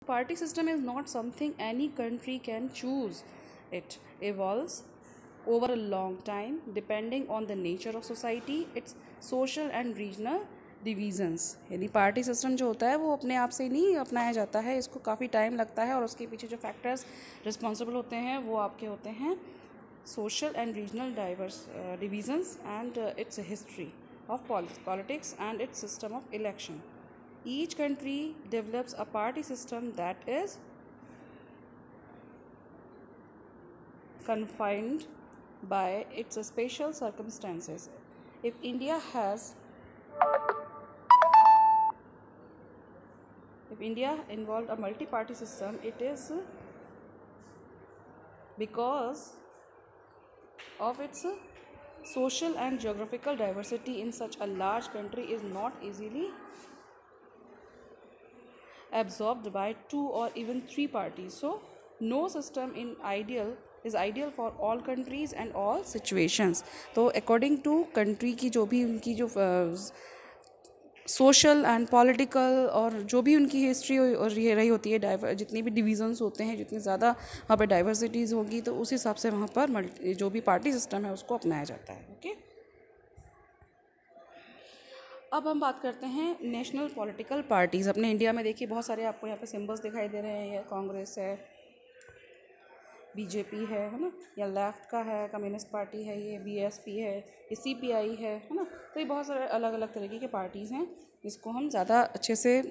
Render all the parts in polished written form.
Party system is not something any country can choose. It evolves over a long time depending on the nature of society, its social and regional divisions. यानी party system जो होता है वो अपने आप से नहीं अपनाया जाता है, इसको काफ़ी टाइम लगता है और उसके पीछे जो फैक्टर्स रिस्पॉन्सिबल होते हैं वो आपके होते हैं social and regional diverse divisions and its history of politics and its system of election. Each country develops a party system that is confined by its special circumstances. If India involved a multi-party system, it is because of its social and geographical diversity in such a large country is not easily absorbed by 2 or even 3 parties. So no system is ideal for all countries and all situations. तो according to country की जो भी उनकी जो social and political और जो भी उनकी हिस्ट्री और ये रही होती है, जितनी भी डिवीज़न्स होते हैं, जितनी ज़्यादा वहाँ पर डाइवर्सिटीज़ होगी तो उस हिसाब से वहाँ पर जो भी पार्टी सिस्टम है उसको अपनाया जाता है. ओके, अब हम बात करते हैं नेशनल पॉलिटिकल पार्टीज़. अपने इंडिया में देखिए बहुत सारे आपको यहाँ पे सिंबल्स दिखाई दे रहे हैं. ये कांग्रेस है, बीजेपी है ना, या लेफ़्ट का है कम्युनिस्ट पार्टी है, ये बीएसपी है, ये सीपीआई है ना. तो ये बहुत सारे अलग अलग तरीके के पार्टीज़ हैं जिसको हम ज़्यादा अच्छे से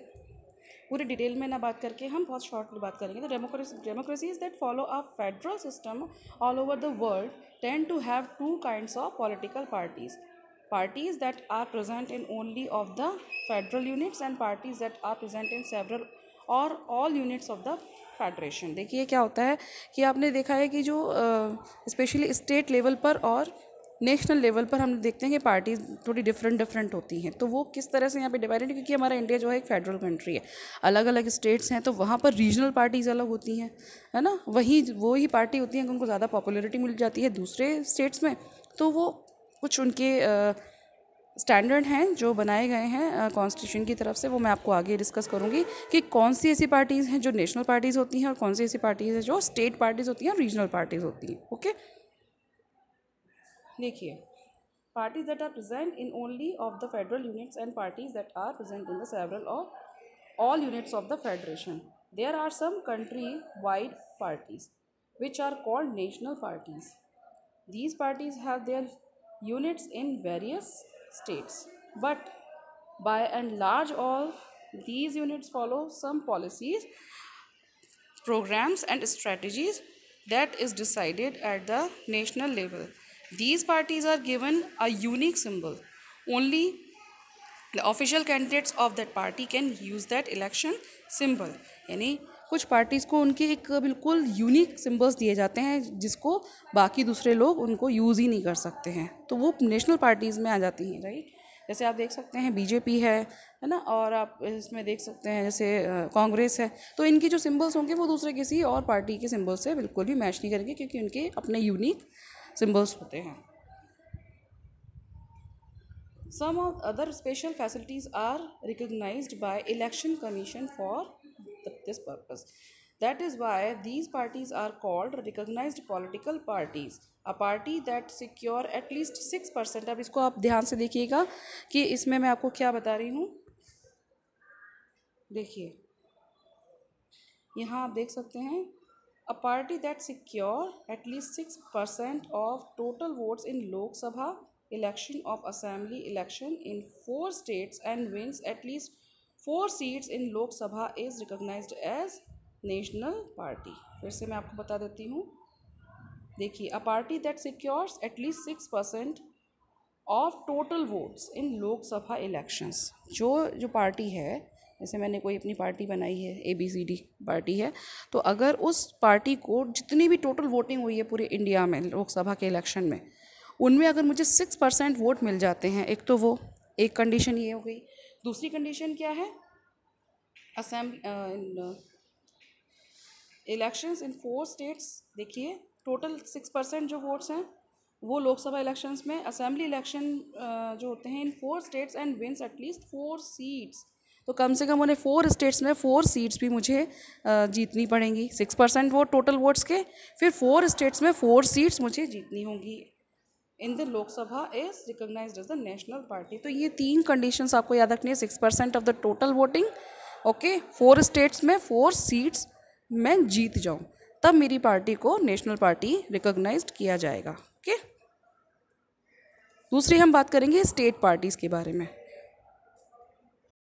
पूरी डिटेल में ना बात करके हम बहुत शॉर्टली बात करेंगे. तो democracies that follow a federal system all over the world tend to have 2 kinds of political parties that are present in only of the federal units and parties that are present in several or all units of the federation. देखिए क्या होता है कि आपने देखा है कि जो स्पेशली स्टेट लेवल पर और नेशनल लेवल पर हम देखते हैं कि पार्टीज थोड़ी डिफरेंट होती हैं. तो वो किस तरह से यहाँ पे डिवाइडेड है, क्योंकि हमारा इंडिया जो है एक फेडरल कंट्री है, अलग अलग स्टेट्स हैं, तो वहाँ पर रीजनल पार्टीज़ अलग होती हैं, है ना. वो ही पार्टी होती हैं कि उनको ज़्यादा पॉपुलरिटी मिल जाती है दूसरे स्टेट्स में. तो वो कुछ उनके स्टैंडर्ड हैं जो बनाए गए हैं कॉन्स्टिट्यूशन की तरफ से, वो मैं आपको आगे डिस्कस करूँगी कि कौन सी ऐसी पार्टीज़ हैं जो नेशनल पार्टीज़ होती हैं और कौन सी ऐसी पार्टीज़ हैं जो स्टेट पार्टीज़ होती हैं और रीजनल पार्टीज़ होती हैं. ओके, देखिए, parties that are present in only of the federal units and parties that are present in the several of all units of the federation. There are some country wide parties which are called national parties. These parties have their units in various states, but by and large all these units follow some policies, programs and strategies that is decided at the national level. These parties are given a unique symbol. Only the official candidates of that party can use that election symbol. यानी कुछ parties को उनके एक बिल्कुल unique symbols दिए जाते हैं जिसको बाकी दूसरे लोग उनको यूज़ ही नहीं कर सकते हैं, तो वो नेशनल पार्टीज़ में आ जाती हैं. राइट, जैसे आप देख सकते हैं बीजेपी है ना, और आप इसमें देख सकते हैं जैसे कांग्रेस है. तो इनकी जो सिंबल्स होंगे वो दूसरे किसी और पार्टी के सिंबल से बिल्कुल भी मैच नहीं करेंगे क्योंकि उनके अपने यूनिक सिंबल्स होते हैं. Some of other special facilities are recognized by Election Commission for this purpose. That is why these parties are called recognized political parties. A party that secure at least 6%. अब इसको आप ध्यान से देखिएगा कि इसमें मैं आपको क्या बता रही हूँ. देखिए यहाँ आप देख सकते हैं, a party that secure at least 6% of total votes in Lok Sabha election of assembly election in 4 states and wins at least 4 seats in Lok Sabha is recognized as national party. फिर से मैं आपको बता देती हूँ. देखिए, a party that secures at least 6% of total votes in Lok Sabha elections. जो party है, जैसे मैंने कोई अपनी पार्टी बनाई है, ABCD पार्टी है, तो अगर उस पार्टी को जितनी भी टोटल वोटिंग हुई है पूरे इंडिया में लोकसभा के इलेक्शन में, उनमें अगर मुझे 6% वोट मिल जाते हैं, एक तो वो एक कंडीशन ये हो गई. दूसरी कंडीशन क्या है, असेंबली इलेक्शंस इन 4 स्टेट्स. देखिए टोटल 6% जो वोट्स हैं वो लोकसभा इलेक्शंस में, असेंबली इलेक्शन जो होते हैं in 4 states and wins at least 4 seats. तो कम से कम उन्हें 4 स्टेट्स में 4 सीट्स भी मुझे जीतनी पड़ेंगी। 6% वोट टोटल वोट्स के, फिर 4 स्टेट्स में 4 सीट्स मुझे जीतनी होंगी। In the Lok Sabha is recognised as the national party. तो ये 3 कंडीशंस आपको याद रखनी है। 6% of the total voting, okay, 4 states में 4 सीट्स मैं जीत जाऊँ, तब मेरी पार्टी को नेशनल पार्टी रिकॉग्नाइज्ड किया जाएगा। ओके, दूसरी हम बात करेंगे स्टेट पार्टीज़ के बारे में।